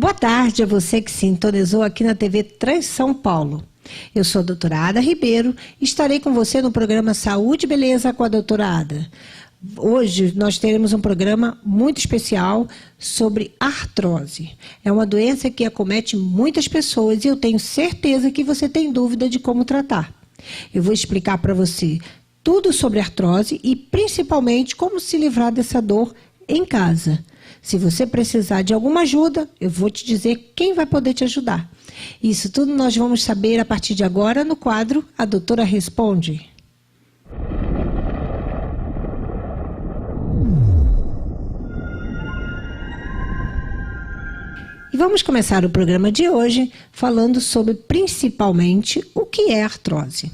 Boa tarde a você que sintonizou aqui na TV Trans São Paulo. Eu sou a doutora Ada Ribeiro e estarei com você no programa Saúde e Beleza com a doutora Ada. Hoje nós teremos um programa muito especial sobre artrose. É uma doença que acomete muitas pessoas e eu tenho certeza que você tem dúvida de como tratar. Eu vou explicar para você tudo sobre artrose e principalmente como se livrar dessa dor em casa. Se você precisar de alguma ajuda, eu vou te dizer quem vai poder te ajudar. Isso tudo nós vamos saber a partir de agora no quadro A Doutora Responde. E vamos começar o programa de hoje falando sobre principalmente o que é artrose.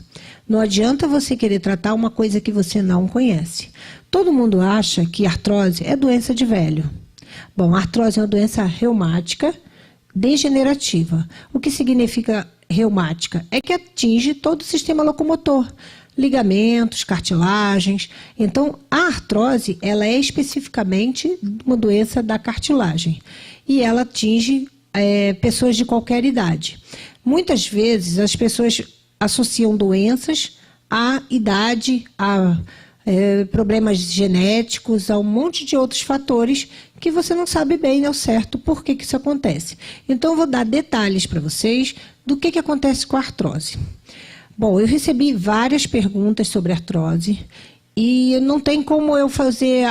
Não adianta você querer tratar uma coisa que você não conhece. Todo mundo acha que artrose é doença de velho. Bom, a artrose é uma doença reumática degenerativa. O que significa reumática? É que atinge todo o sistema locomotor, ligamentos, cartilagens. Então, a artrose, ela é especificamente uma doença da cartilagem e ela atinge pessoas de qualquer idade. Muitas vezes, as pessoas associam doenças à idade, a problemas genéticos, a um monte de outros fatores que você não sabe bem ao certo por que isso acontece. Então, eu vou dar detalhes para vocês do que acontece com a artrose. Bom, eu recebi várias perguntas sobre artrose e não tem como eu fazer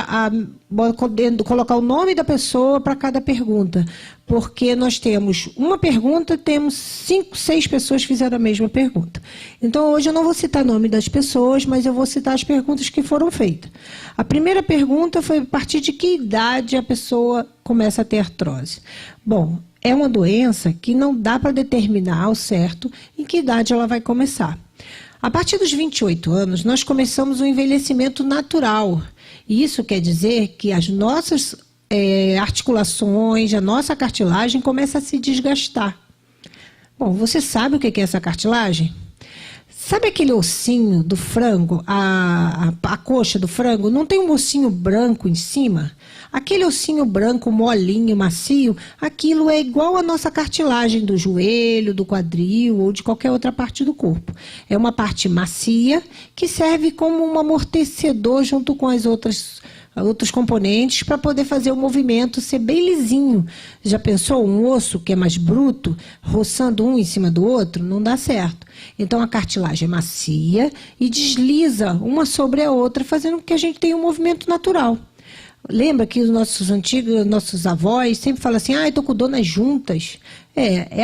colocar o nome da pessoa para cada pergunta, porque nós temos uma pergunta, temos 5, 6 pessoas que fizeram a mesma pergunta. Então, hoje eu não vou citar o nome das pessoas, mas eu vou citar as perguntas que foram feitas. A primeira pergunta foi a partir de que idade a pessoa começa a ter artrose. Bom, é uma doença que não dá para determinar ao certo em que idade ela vai começar. A partir dos 28 anos, nós começamos o envelhecimento natural. E isso quer dizer que as nossas articulações, a nossa cartilagem começa a se desgastar. Bom, você sabe o que é essa cartilagem? Sabe aquele ossinho do frango, a coxa do frango? Não tem um ossinho branco em cima? Aquele ossinho branco molinho, macio, aquilo é igual à nossa cartilagem do joelho, do quadril ou de qualquer outra parte do corpo. É uma parte macia que serve como um amortecedor junto com as outros componentes para poder fazer o movimento ser bem lisinho. Já pensou um osso que é mais bruto, roçando um em cima do outro? Não dá certo. Então, a cartilagem é macia e desliza uma sobre a outra, fazendo com que a gente tenha um movimento natural. Lembra que os nossos avós sempre falam assim, estou com dor nas juntas.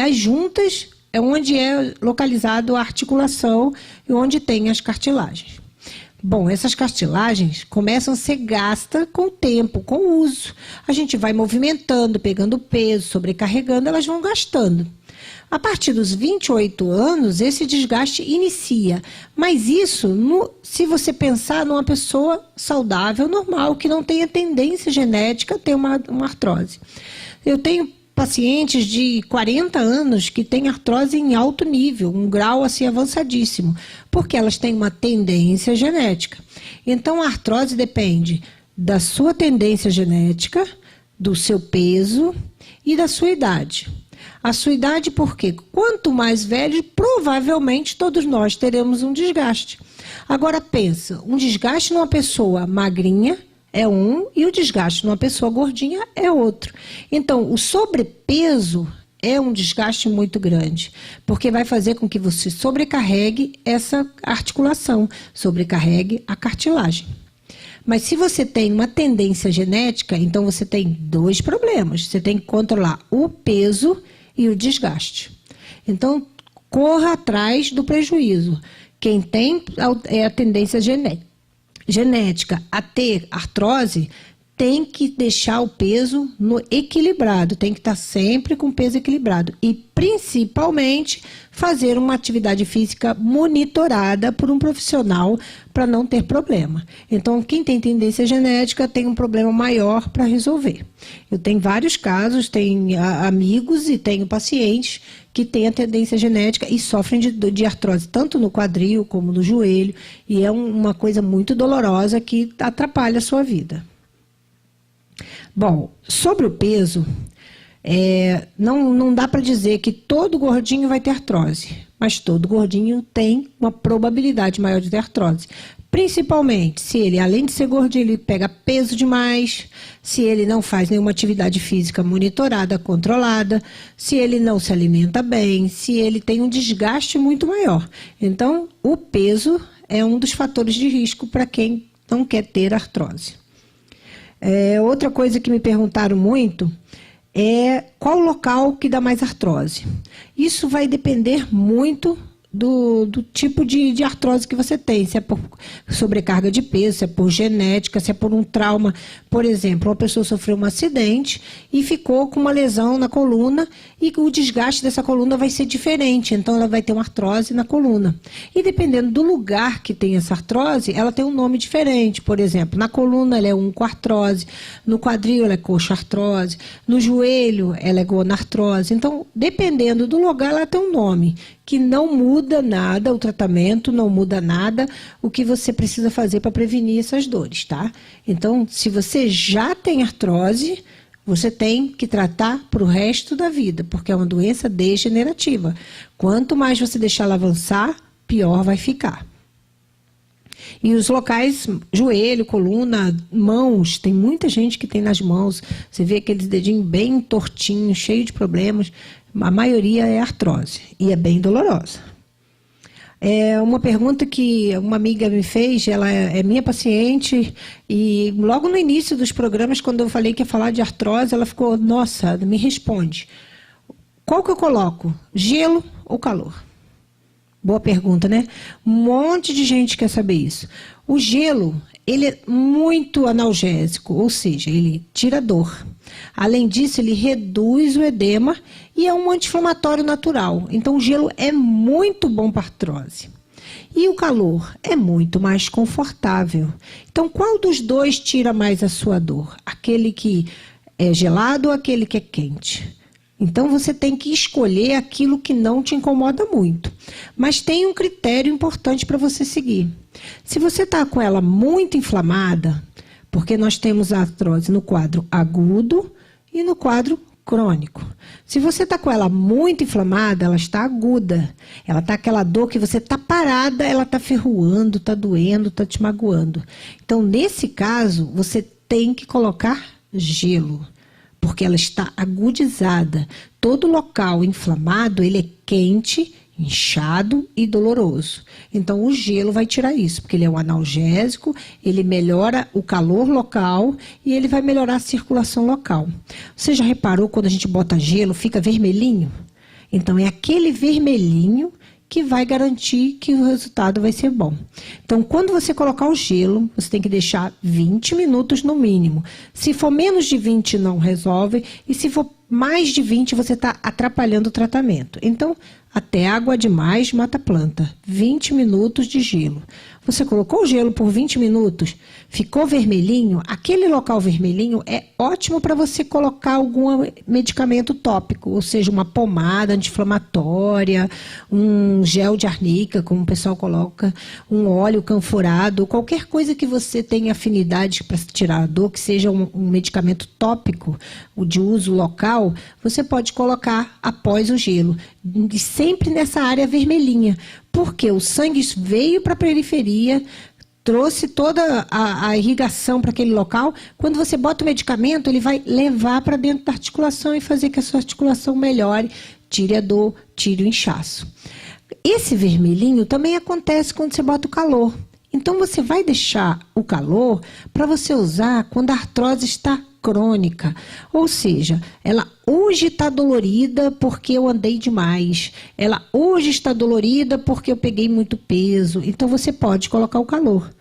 As juntas é onde é localizado a articulação e onde tem as cartilagens. Bom, essas cartilagens começam a ser gastas com o tempo, com o uso. A gente vai movimentando, pegando peso, sobrecarregando, elas vão gastando. A partir dos 28 anos, esse desgaste inicia. Mas isso, se você pensar numa pessoa saudável, normal, que não tenha tendência genética a ter uma artrose. Eu tenho pacientes de 40 anos que têm artrose em alto nível, um grau assim avançadíssimo, porque elas têm uma tendência genética. Então, a artrose depende da sua tendência genética, do seu peso e da sua idade. A sua idade, porque quanto mais velho, provavelmente todos nós teremos um desgaste. Agora pensa, um desgaste numa pessoa magrinha é um e o desgaste numa pessoa gordinha é outro. Então, o sobrepeso é um desgaste muito grande, porque vai fazer com que você sobrecarregue essa articulação, sobrecarregue a cartilagem. Mas se você tem uma tendência genética, então você tem 2 problemas. Você tem que controlar o peso e o desgaste. Então, corra atrás do prejuízo. Quem tem a tendência genética a ter artrose tem que deixar o peso equilibrado, tem que estar sempre com o peso equilibrado e principalmente fazer uma atividade física monitorada por um profissional para não ter problema. Então, quem tem tendência genética tem um problema maior para resolver. Eu tenho vários casos, tenho amigos e tenho pacientes que têm a tendência genética e sofrem de artrose, tanto no quadril como no joelho, e é uma coisa muito dolorosa que atrapalha a sua vida. Bom, sobre o peso, Não dá para dizer que todo gordinho vai ter artrose, mas todo gordinho tem uma probabilidade maior de ter artrose. Principalmente se ele, além de ser gordinho, ele pega peso demais, se ele não faz nenhuma atividade física monitorada, controlada, se ele não se alimenta bem, se ele tem um desgaste muito maior. Então, o peso é um dos fatores de risco para quem não quer ter artrose. Outra coisa que me perguntaram muito é qual local que dá mais artrose. Isso vai depender muito do tipo de artrose que você tem, se é por sobrecarga de peso, se é por genética, se é por um trauma. Por exemplo, uma pessoa sofreu um acidente e ficou com uma lesão na coluna e o desgaste dessa coluna vai ser diferente, então ela vai ter uma artrose na coluna. E dependendo do lugar que tem essa artrose, ela tem um nome diferente. Por exemplo, na coluna ela é oncoartrose, no quadril ela é coxartrose, no joelho ela é gonartrose. Então, dependendo do lugar, ela tem um nome que não muda nada, o tratamento não muda nada, o que você precisa fazer para prevenir essas dores, tá? Então, se você já tem artrose, você tem que tratar para o resto da vida, porque é uma doença degenerativa. Quanto mais você deixar ela avançar, pior vai ficar. E os locais, joelho, coluna, mãos, tem muita gente que tem nas mãos, você vê aqueles dedinhos bem tortinhos, cheios de problemas, a maioria é artrose e é bem dolorosa. Uma pergunta que uma amiga me fez, ela é minha paciente, e logo no início dos programas, quando eu falei que ia falar de artrose, ela ficou, nossa, me responde, qual que eu coloco, gelo ou calor? Boa pergunta, né? Um monte de gente quer saber isso. O gelo, ele é muito analgésico, ou seja, ele tira dor. Além disso, ele reduz o edema e é um anti-inflamatório natural. Então, o gelo é muito bom para artrose. E o calor é muito mais confortável. Então, qual dos dois tira mais a sua dor? Aquele que é gelado ou aquele que é quente? Então, você tem que escolher aquilo que não te incomoda muito. Mas tem um critério importante para você seguir. Se você está com ela muito inflamada, porque nós temos a artrose no quadro agudo e no quadro crônico. Se você está com ela muito inflamada, ela está aguda. Ela está aquela dor que você está parada, ela está ferroando, está doendo, está te magoando. Então, nesse caso, você tem que colocar gelo, porque ela está agudizada. Todo local inflamado, ele é quente, inchado e doloroso. Então, o gelo vai tirar isso, porque ele é um analgésico, ele melhora o calor local e ele vai melhorar a circulação local. Você já reparou quando a gente bota gelo, fica vermelhinho? Então, é aquele vermelhinho que vai garantir que o resultado vai ser bom. Então, quando você colocar o gelo, você tem que deixar 20 minutos no mínimo. Se for menos de 20, não resolve. E se for mais de 20, você está atrapalhando o tratamento. Então, até água demais mata a planta. 20 minutos de gelo. Você colocou o gelo por 20 minutos, ficou vermelhinho, aquele local vermelhinho é ótimo para você colocar algum medicamento tópico, ou seja, uma pomada anti-inflamatória, um gel de arnica, como o pessoal coloca, um óleo canforado, qualquer coisa que você tenha afinidade para tirar a dor, que seja um medicamento tópico, o de uso local, você pode colocar após o gelo, e sempre nessa área vermelhinha, porque o sangue veio para a periferia, trouxe toda a irrigação para aquele local. Quando você bota o medicamento, ele vai levar para dentro da articulação e fazer que a sua articulação melhore, tire a dor, tire o inchaço. Esse vermelhinho também acontece quando você bota o calor. Então, você vai deixar o calor para você usar quando a artrose está crônica, ou seja, ela hoje está dolorida porque eu andei demais, ela hoje está dolorida porque eu peguei muito peso, então você pode colocar o calor.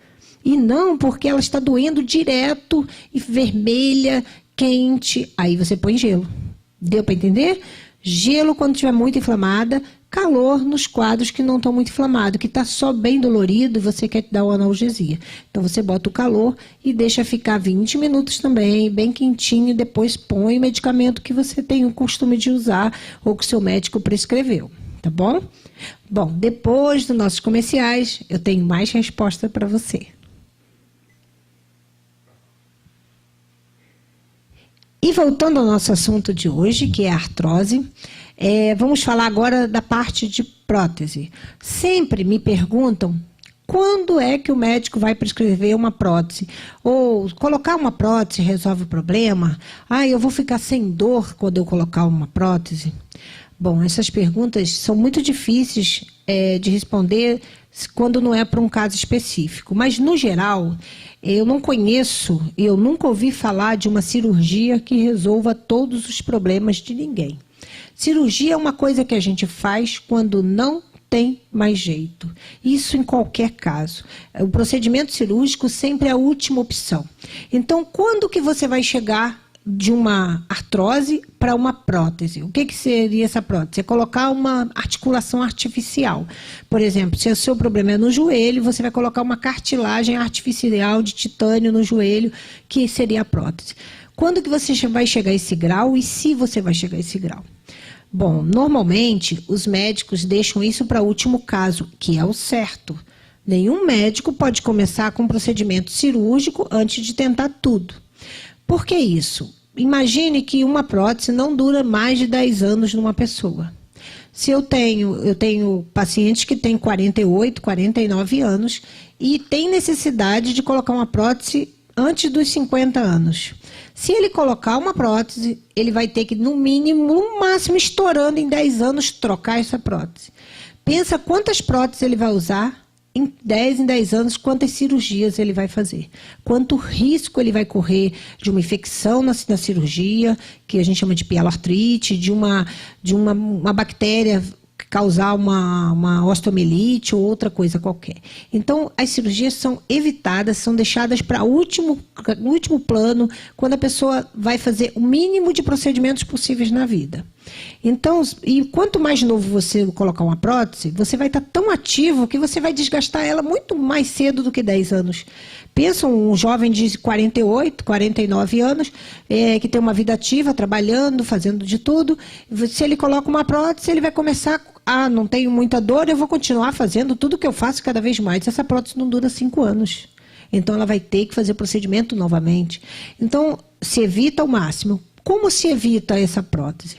E não porque ela está doendo direto e vermelha, quente, aí você põe gelo. Deu para entender? Gelo quando estiver muito inflamada, calor nos quadros que não estão muito inflamados, que está só bem dolorido e você quer dar uma analgesia. Então, você bota o calor e deixa ficar 20 minutos também, bem quentinho, depois põe o medicamento que você tem o costume de usar ou que o seu médico prescreveu, tá bom? Bom, depois dos nossos comerciais, eu tenho mais resposta para você. E voltando ao nosso assunto de hoje, que é a artrose, vamos falar agora da parte de prótese. Sempre me perguntam quando é que o médico vai prescrever uma prótese? Ou colocar uma prótese resolve o problema? Eu vou ficar sem dor quando eu colocar uma prótese? Bom, essas perguntas são muito difíceis de responder quando não é para um caso específico. Mas, no geral, eu não conheço, eu nunca ouvi falar de uma cirurgia que resolva todos os problemas de ninguém. Cirurgia é uma coisa que a gente faz quando não tem mais jeito. Isso em qualquer caso. O procedimento cirúrgico sempre é a última opção. Então, quando que você vai chegar de uma artrose para uma prótese? O que seria essa prótese? É colocar uma articulação artificial. Por exemplo, se o seu problema é no joelho, você vai colocar uma cartilagem artificial de titânio no joelho, que seria a prótese. Quando que você vai chegar a esse grau e se você vai chegar a esse grau? Bom, normalmente os médicos deixam isso para o último caso, que é o certo. Nenhum médico pode começar com um procedimento cirúrgico antes de tentar tudo. Por que isso? Imagine que uma prótese não dura mais de 10 anos numa pessoa. Se eu tenho pacientes que têm 48, 49 anos e têm necessidade de colocar uma prótese antes dos 50 anos. Se ele colocar uma prótese, ele vai ter que, no mínimo, no máximo, estourando em 10 anos, trocar essa prótese. Pensa quantas próteses ele vai usar em 10 anos, quantas cirurgias ele vai fazer. Quanto risco ele vai correr de uma infecção na cirurgia, que a gente chama de pielonartrite, de uma bactéria causar uma osteomielite ou outra coisa qualquer. Então, as cirurgias são evitadas, são deixadas para o último plano, quando a pessoa vai fazer o mínimo de procedimentos possíveis na vida. Então, e quanto mais novo você colocar uma prótese, você vai estar tão ativo que você vai desgastar ela muito mais cedo do que 10 anos. Pensa um jovem de 48, 49 anos, que tem uma vida ativa, trabalhando, fazendo de tudo. Se ele coloca uma prótese, ele vai começar, não tenho muita dor, eu vou continuar fazendo tudo que eu faço cada vez mais. Essa prótese não dura 5 anos. Então, ela vai ter que fazer procedimento novamente. Então, se evita ao máximo. Como se evita essa prótese?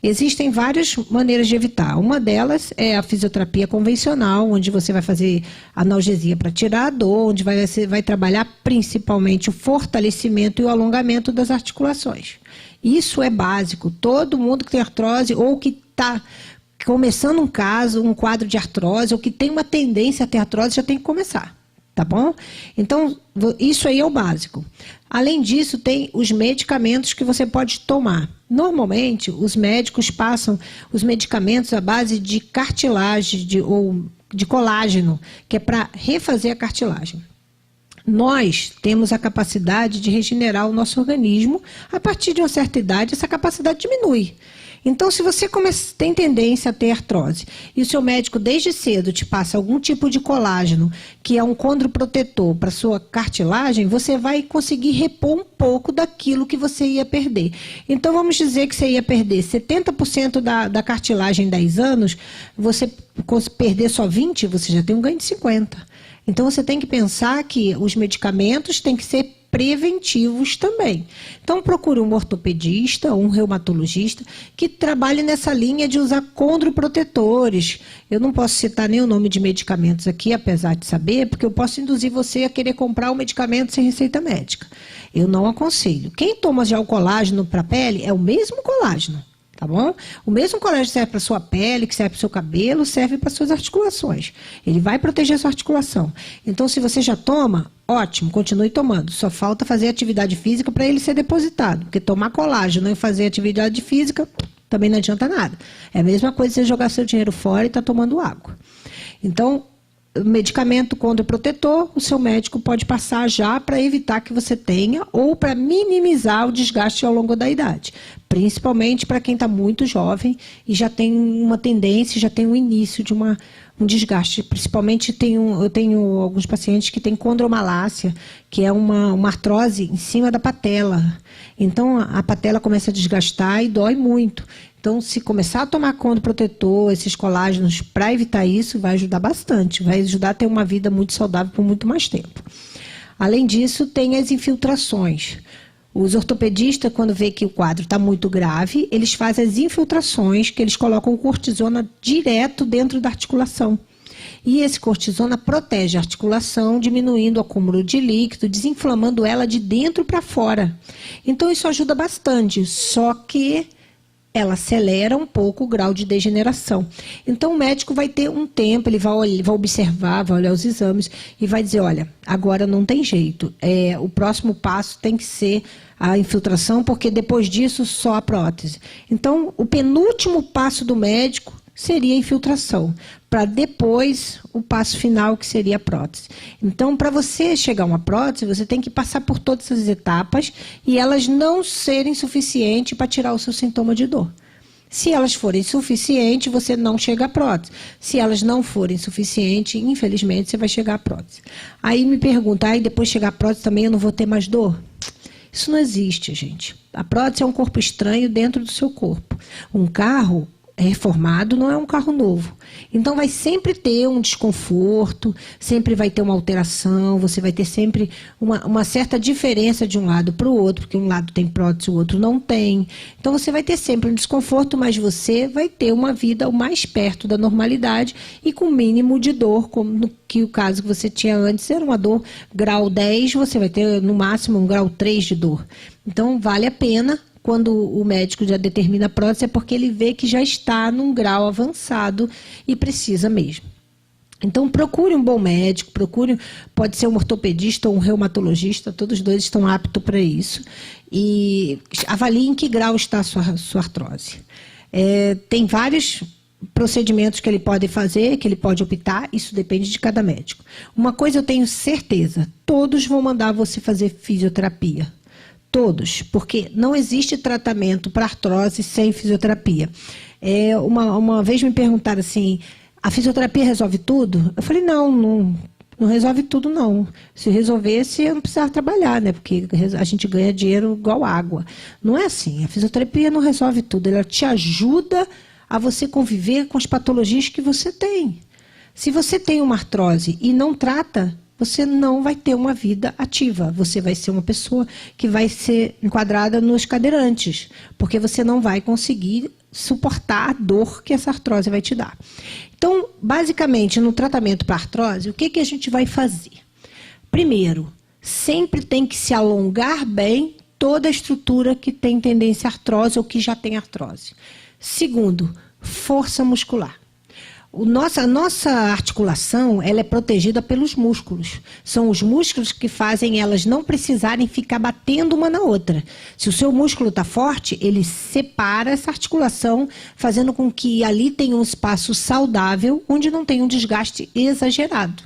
Existem várias maneiras de evitar. Uma delas é a fisioterapia convencional, onde você vai fazer analgesia para tirar a dor, onde você vai trabalhar principalmente o fortalecimento e o alongamento das articulações. Isso é básico. Todo mundo que tem artrose ou que está começando um quadro de artrose, ou que tem uma tendência a ter artrose, já tem que começar. Tá bom? Então, isso aí é o básico. Além disso, tem os medicamentos que você pode tomar. Normalmente, os médicos passam os medicamentos à base de cartilagem ou de colágeno, que é para refazer a cartilagem. Nós temos a capacidade de regenerar o nosso organismo. A partir de uma certa idade, essa capacidade diminui. Então, se você tem tendência a ter artrose e o seu médico desde cedo te passa algum tipo de colágeno, que é um condroprotetor para sua cartilagem, você vai conseguir repor um pouco daquilo que você ia perder. Então, vamos dizer que você ia perder 70% da cartilagem em 10 anos, você perder só 20%, você já tem um ganho de 50%. Então, você tem que pensar que os medicamentos têm que ser preventivos também. Então, procure um ortopedista ou um reumatologista que trabalhe nessa linha de usar condroprotetores. Eu não posso citar nem o nome de medicamentos aqui, apesar de saber, porque eu posso induzir você a querer comprar o medicamento sem receita médica. Eu não aconselho. Quem toma já o colágeno para a pele é o mesmo colágeno. Tá bom? O mesmo colágeno serve para a sua pele, que serve para o seu cabelo, serve para as suas articulações. Ele vai proteger a sua articulação. Então, se você já toma, ótimo, continue tomando. Só falta fazer atividade física para ele ser depositado. Porque tomar colágeno e fazer atividade física também não adianta nada. É a mesma coisa você jogar seu dinheiro fora e estar tomando água. Então, medicamento condroprotetor, o seu médico pode passar já para evitar que você tenha ou para minimizar o desgaste ao longo da idade. Principalmente para quem está muito jovem e já tem uma tendência, já tem um início de um desgaste. Principalmente eu tenho alguns pacientes que têm condromalácia, que é uma artrose em cima da patela. Então a patela começa a desgastar e dói muito. Então, se começar a tomar condroprotetor, esses colágenos, para evitar isso, vai ajudar bastante. Vai ajudar a ter uma vida muito saudável por muito mais tempo. Além disso, tem as infiltrações. Os ortopedistas, quando vê que o quadro está muito grave, eles fazem as infiltrações, que eles colocam cortisona direto dentro da articulação. E esse cortisona protege a articulação, diminuindo o acúmulo de líquido, desinflamando ela de dentro para fora. Então isso ajuda bastante, só que ela acelera um pouco o grau de degeneração. Então o médico vai ter um tempo, ele vai observar, vai olhar os exames e vai dizer, olha, agora não tem jeito, o próximo passo tem que ser a infiltração, porque depois disso só a prótese. Então o penúltimo passo do médico seria a infiltração, para depois o passo final, que seria a prótese. Então, para você chegar a uma prótese, você tem que passar por todas essas etapas e elas não serem suficientes para tirar o seu sintoma de dor. Se elas forem suficientes, você não chega à prótese. Se elas não forem suficientes, infelizmente, você vai chegar à prótese. Aí me pergunta, aí depois chegar à prótese também eu não vou ter mais dor? Isso não existe, gente. A prótese é um corpo estranho dentro do seu corpo. Um carro reformado não é um carro novo. Então vai sempre ter um desconforto, sempre vai ter uma alteração, você vai ter sempre uma certa diferença de um lado para o outro, porque um lado tem prótese, o outro não tem. Então você vai ter sempre um desconforto, mas você vai ter uma vida o mais perto da normalidade e com o mínimo de dor, como no que o caso que você tinha antes era uma dor grau 10, você vai ter no máximo um grau 3 de dor. Então vale a pena. Quando o médico já determina a prótese, é porque ele vê que já está num grau avançado e precisa mesmo. Então, procure um bom médico, pode ser um ortopedista ou um reumatologista, todos os dois estão aptos para isso, e avalie em que grau está a sua artrose. Tem vários procedimentos que ele pode fazer, que ele pode optar, isso depende de cada médico. Uma coisa eu tenho certeza, todos vão mandar você fazer fisioterapia. Todos, porque não existe tratamento para artrose sem fisioterapia. Uma vez me perguntaram assim, a fisioterapia resolve tudo? Eu falei, não resolve tudo, não. Se resolvesse, eu não precisava trabalhar, né? Porque a gente ganha dinheiro igual água. Não é assim, a fisioterapia não resolve tudo, ela te ajuda a você conviver com as patologias que você tem. Se você tem uma artrose e não trata, você não vai ter uma vida ativa. Você vai ser uma pessoa que vai ser enquadrada nos cadeirantes, porque você não vai conseguir suportar a dor que essa artrose vai te dar. Então, basicamente, no tratamento para artrose, o que a gente vai fazer? Primeiro, sempre tem que se alongar bem toda a estrutura que tem tendência à artrose ou que já tem artrose. Segundo, força muscular. A nossa articulação, ela é protegida pelos músculos. São os músculos que fazem elas não precisarem ficar batendo uma na outra. Se o seu músculo está forte, ele separa essa articulação, fazendo com que ali tenha um espaço saudável, onde não tem um desgaste exagerado.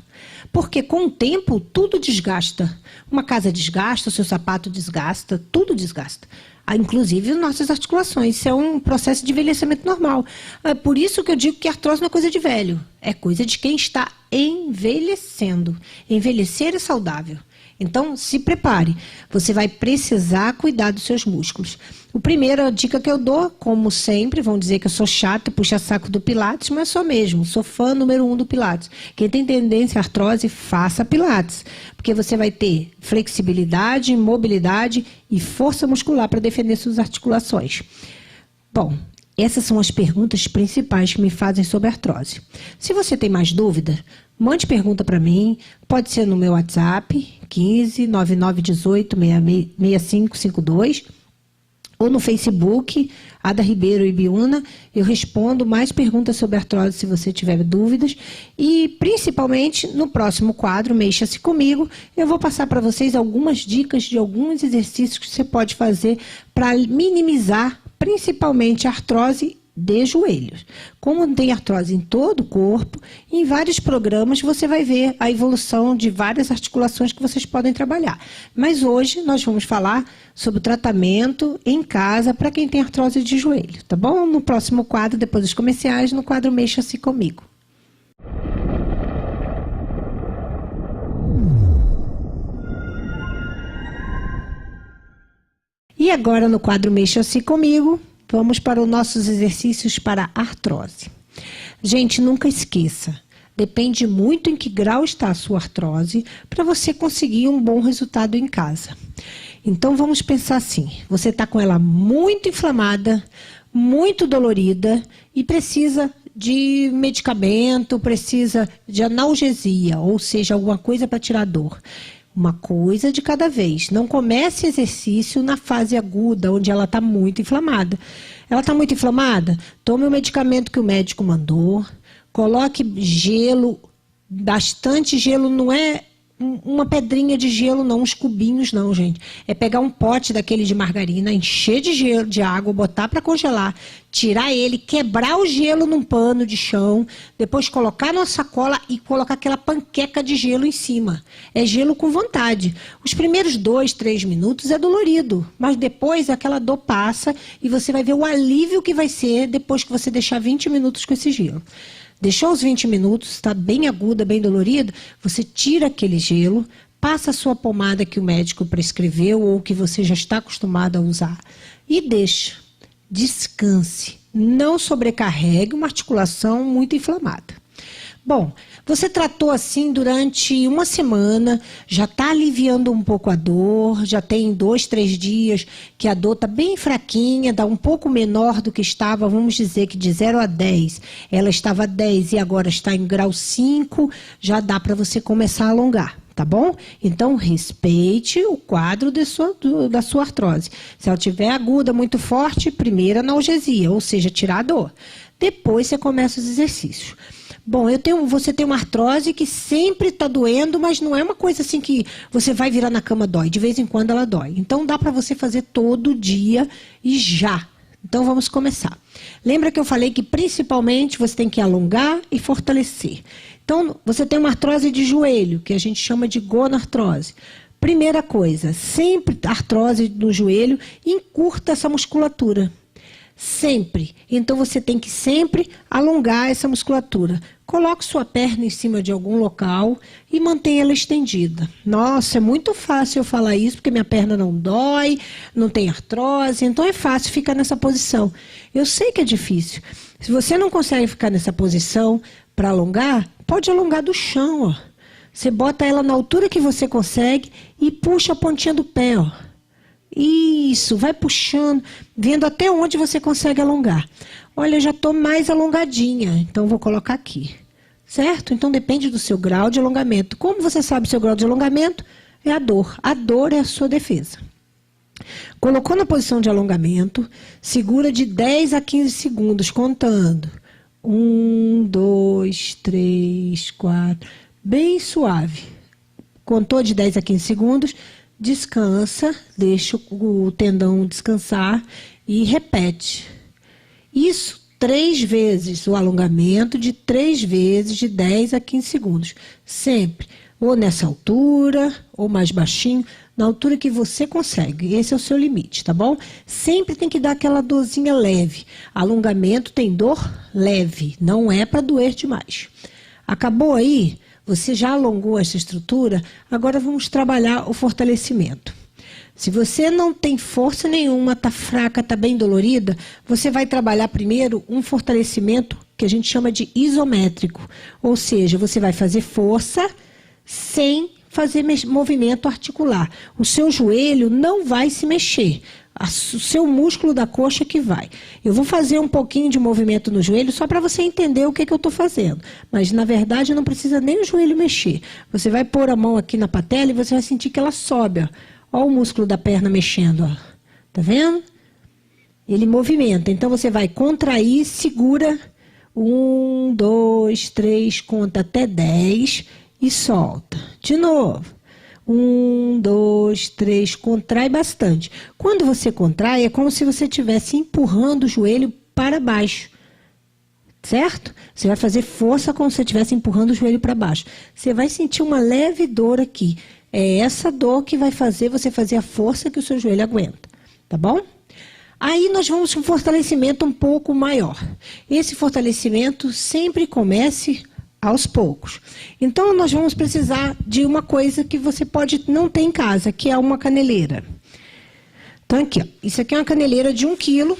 Porque com o tempo, tudo desgasta. Uma casa desgasta, o seu sapato desgasta, tudo desgasta. Inclusive nossas articulações. Isso é um processo de envelhecimento normal. É por isso que eu digo que artrose não é coisa de velho. É coisa de quem está envelhecendo. Envelhecer é saudável. Então, se prepare. Você vai precisar cuidar dos seus músculos. A primeira dica que eu dou, como sempre, vão dizer que eu sou chata, puxa saco do Pilates, mas sou mesmo. Sou fã número 1 do Pilates. Quem tem tendência à artrose, faça Pilates. Porque você vai ter flexibilidade, mobilidade e força muscular para defender suas articulações. Bom, essas são as perguntas principais que me fazem sobre artrose. Se você tem mais dúvida, mande pergunta para mim, pode ser no meu WhatsApp, 15 9918 6552, ou no Facebook, Ada Ribeiro Ibiúna. Eu respondo mais perguntas sobre artrose se você tiver dúvidas. E, principalmente, no próximo quadro, Mexa-se Comigo, eu vou passar para vocês algumas dicas de alguns exercícios que você pode fazer para minimizar, principalmente, a artrose de joelhos. Como tem artrose em todo o corpo, em vários programas você vai ver a evolução de várias articulações que vocês podem trabalhar. Mas hoje nós vamos falar sobre o tratamento em casa para quem tem artrose de joelho, tá bom? No próximo quadro, depois dos comerciais, no quadro Mexa-se Comigo. E agora no quadro Mexa-se Comigo, vamos para os nossos exercícios para artrose. Gente, nunca esqueça, depende muito em que grau está a sua artrose para você conseguir um bom resultado em casa. Então vamos pensar assim, você está com ela muito inflamada, muito dolorida e precisa de medicamento, precisa de analgesia, ou seja, alguma coisa para tirar a dor. Uma coisa de cada vez. Não comece exercício na fase aguda, onde ela está muito inflamada. Ela está muito inflamada? Tome o medicamento que o médico mandou, coloque gelo, bastante gelo, não é uma pedrinha de gelo não, uns cubinhos não, gente. É pegar um pote daquele de margarina, encher de gelo, de água, botar para congelar, tirar ele, quebrar o gelo num pano de chão, depois colocar numa sacola e colocar aquela panqueca de gelo em cima. É gelo com vontade. Os primeiros 2, 3 minutos é dolorido, mas depois aquela dor passa e você vai ver o alívio que vai ser depois que você deixar 20 minutos com esse gelo. Deixou os 20 minutos, está bem aguda, bem dolorido, você tira aquele gelo, passa a sua pomada que o médico prescreveu ou que você já está acostumado a usar e deixa. Descanse, não sobrecarregue uma articulação muito inflamada. Bom, você tratou assim durante uma semana, já está aliviando um pouco a dor, já tem 2, 3 dias que a dor está bem fraquinha, está um pouco menor do que estava, vamos dizer que de 0 a 10, ela estava 10 e agora está em grau 5, já dá para você começar a alongar. Tá bom? Então, respeite o quadro da sua artrose. Se ela estiver aguda, muito forte, primeiro analgesia, ou seja, tirar a dor. Depois você começa os exercícios. Bom, você tem uma artrose que sempre está doendo, mas não é uma coisa assim que você vai virar na cama, dói. De vez em quando ela dói. Então, dá para você fazer todo dia e já. Então, vamos começar. Lembra que eu falei que, principalmente, você tem que alongar e fortalecer. Então, você tem uma artrose de joelho, que a gente chama de gonartrose. Primeira coisa, sempre artrose no joelho, encurta essa musculatura. Sempre. Então, você tem que sempre alongar essa musculatura. Coloque sua perna em cima de algum local e mantenha ela estendida. Nossa, é muito fácil eu falar isso, porque minha perna não dói, não tem artrose, então é fácil ficar nessa posição. Eu sei que é difícil. Se você não consegue ficar nessa posição para alongar, pode alongar do chão, ó. Você bota ela na altura que você consegue e puxa a pontinha do pé, ó. Isso, vai puxando, vendo até onde você consegue alongar. Olha, eu já estou mais alongadinha, então vou colocar aqui. Certo? Então depende do seu grau de alongamento. Como você sabe o seu grau de alongamento? É a dor. A dor é a sua defesa. Colocou na posição de alongamento, segura de 10 a 15 segundos, contando. 1, 2, 3, 4, bem suave. Contou de 10 a 15 segundos, descansa, deixa o tendão descansar e repete. Isso 3 vezes, o alongamento de 3 vezes, de 10 a 15 segundos. Sempre, ou nessa altura, ou mais baixinho, na altura que você consegue. Esse é o seu limite, tá bom? Sempre tem que dar aquela dorzinha leve. Alongamento tem dor leve, não é para doer demais. Acabou aí? Você já alongou essa estrutura? Agora vamos trabalhar o fortalecimento. Se você não tem força nenhuma, está fraca, está bem dolorida, você vai trabalhar primeiro um fortalecimento que a gente chama de isométrico. Ou seja, você vai fazer força sem fazer movimento articular. O seu joelho não vai se mexer. O seu músculo da coxa que vai. Eu vou fazer um pouquinho de movimento no joelho só para você entender o que eu estou fazendo. Mas, na verdade, não precisa nem o joelho mexer. Você vai pôr a mão aqui na patela e você vai sentir que ela sobe, ó. Olha o músculo da perna mexendo, ó. Tá vendo? Ele movimenta. Então, você vai contrair, segura. 1, 2, 3, conta até 10 e solta. De novo. 1, 2, 3, contrai bastante. Quando você contrai, é como se você estivesse empurrando o joelho para baixo. Certo? Você vai fazer força como se você estivesse empurrando o joelho para baixo. Você vai sentir uma leve dor aqui. É essa dor que vai fazer você fazer a força que o seu joelho aguenta. Tá bom? Aí nós vamos para um fortalecimento um pouco maior. Esse fortalecimento sempre comece aos poucos. Então, nós vamos precisar de uma coisa que você pode não ter em casa, que é uma caneleira. Então, aqui, ó, isso aqui é uma caneleira de 1 quilo,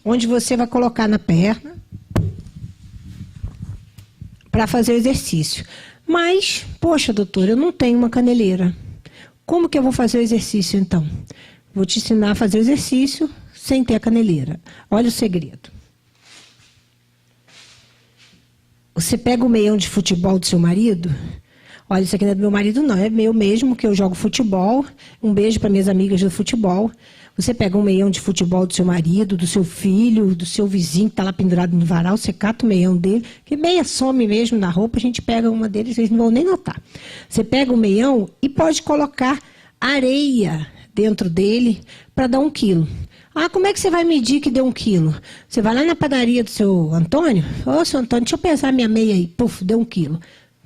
onde você vai colocar na perna para fazer o exercício. Mas, poxa, doutora, eu não tenho uma caneleira. Como que eu vou fazer o exercício, então? Vou te ensinar a fazer o exercício sem ter a caneleira. Olha o segredo. Você pega o meião de futebol do seu marido. Olha, isso aqui não é do meu marido, não. É meu mesmo, que eu jogo futebol. Um beijo para minhas amigas do futebol. Você pega um meião de futebol do seu marido, do seu filho, do seu vizinho que está lá pendurado no varal, você cata o meião dele, que meia some mesmo na roupa, a gente pega uma deles, vocês não vão nem notar. Você pega o meião e pode colocar areia dentro dele para dar 1 quilo. Ah, como é que você vai medir que deu 1 quilo? Você vai lá na padaria do seu Antônio. Ô, seu Antônio, deixa eu pesar minha meia aí. Puf, deu 1 quilo.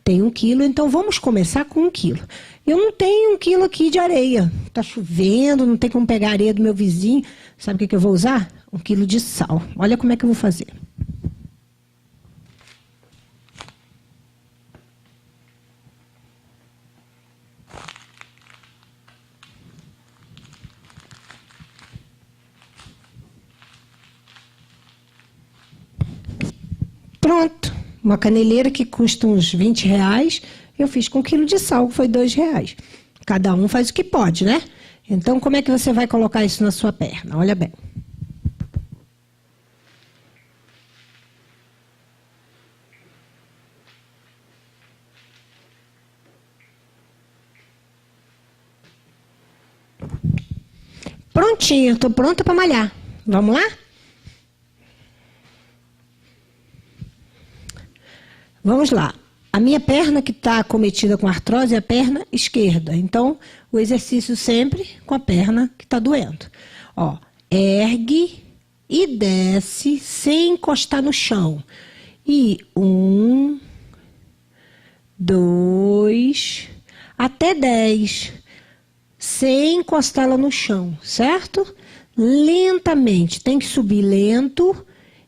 Tem 1 quilo, então vamos começar com 1 quilo. Eu não tenho 1 quilo aqui de areia. Está chovendo, não tem como pegar a areia do meu vizinho. Sabe o que eu vou usar? 1 quilo de sal. Olha como é que eu vou fazer. Pronto. Uma caneleira que custa uns R$20, eu fiz com 1 quilo de sal, que foi R$2. Cada um faz o que pode, né? Então, como é que você vai colocar isso na sua perna? Olha bem. Prontinho, estou pronta para malhar. Vamos lá? Vamos lá. A minha perna que está acometida com artrose é a perna esquerda. Então, o exercício sempre com a perna que está doendo. Ó, ergue e desce sem encostar no chão. E 1, 2, até 10. Sem encostar ela no chão, certo? Lentamente. Tem que subir lento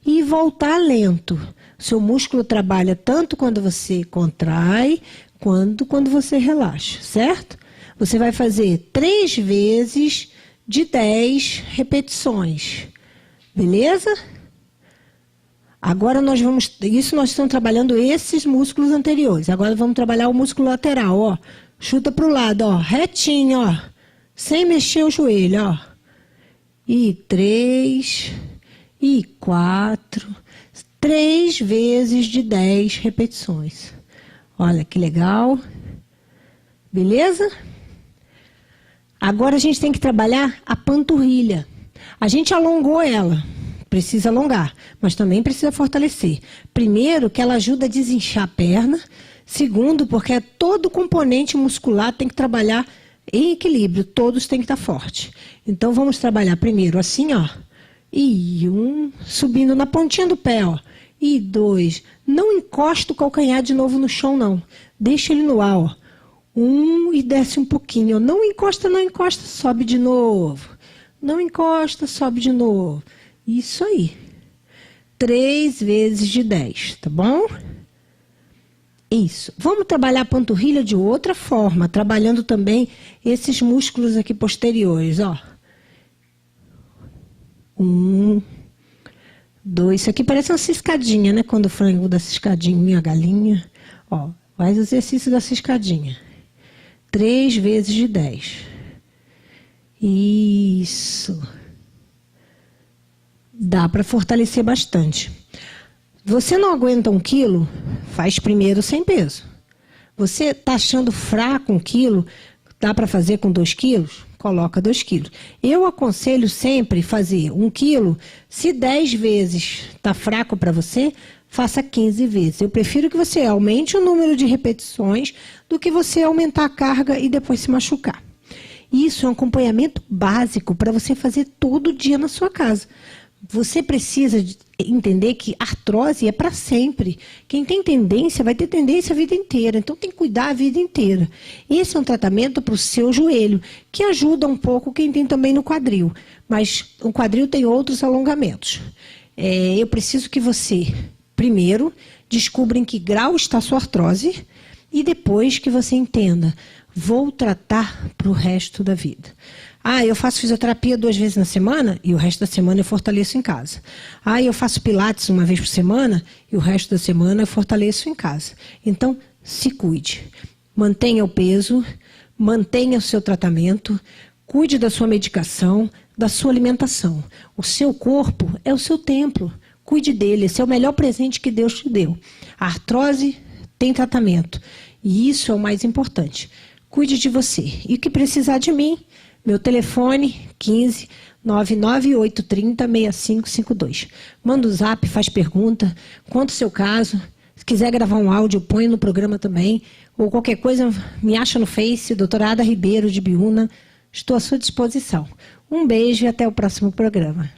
e voltar lento. Seu músculo trabalha tanto quando você contrai, quanto quando você relaxa, certo? Você vai fazer 3 vezes de 10 repetições, beleza? Agora nós estamos trabalhando esses músculos anteriores. Agora vamos trabalhar o músculo lateral, ó. Chuta para o lado, ó, retinho, ó, sem mexer o joelho, ó. E 3, e 4... 3 vezes de 10 repetições. Olha que legal. Beleza? Agora a gente tem que trabalhar a panturrilha. A gente alongou ela. Precisa alongar, mas também precisa fortalecer. Primeiro, que ela ajuda a desinchar a perna. Segundo, porque todo componente muscular tem que trabalhar em equilíbrio. Todos têm que estar fortes. Então, vamos trabalhar primeiro assim, ó. E 1, subindo na pontinha do pé, ó. E 2, não encosta o calcanhar de novo no chão, não. Deixa ele no ar, ó. 1 e desce um pouquinho. Ó. Não encosta, sobe de novo. Não encosta, sobe de novo. Isso aí. 3 vezes de 10, tá bom? Isso. Vamos trabalhar a panturrilha de outra forma, trabalhando também esses músculos aqui posteriores, ó. 1, 2, isso aqui parece uma ciscadinha, né? Quando o frango dá ciscadinha, a galinha. Ó, faz o exercício da ciscadinha. 3 vezes de 10. Isso. Dá para fortalecer bastante. Você não aguenta 1 quilo? Faz primeiro sem peso. Você está achando fraco 1 quilo? Dá para fazer com 2 quilos? Coloca 2 quilos. Eu aconselho sempre fazer 1 quilo. Se 10 vezes está fraco para você, faça 15 vezes. Eu prefiro que você aumente o número de repetições do que você aumentar a carga e depois se machucar. Isso é um acompanhamento básico para você fazer todo dia na sua casa. Você precisa entender que artrose é para sempre. Quem tem tendência vai ter tendência a vida inteira. Então tem que cuidar a vida inteira. Esse é um tratamento para o seu joelho, que ajuda um pouco quem tem também no quadril. Mas o quadril tem outros alongamentos. Eu preciso que você, primeiro, descubra em que grau está a sua artrose e depois que você entenda, vou tratar para o resto da vida. Ah, eu faço fisioterapia 2 vezes na semana e o resto da semana eu fortaleço em casa. Ah, eu faço pilates 1 vez por semana e o resto da semana eu fortaleço em casa. Então, se cuide. Mantenha o peso, Mantenha o seu tratamento, cuide da sua medicação, da sua alimentação. O seu corpo é o seu templo. Cuide dele, esse é o melhor presente que Deus te deu. A artrose tem tratamento e isso é o mais importante. Cuide de você. E o que precisar de mim, meu telefone 15 99830 6552. Manda o zap, faz pergunta, conta o seu caso. Se quiser gravar um áudio, põe no programa também. Ou qualquer coisa, me acha no Face, doutora Ada Ribeiro de Biúna. Estou à sua disposição. Um beijo e até o próximo programa.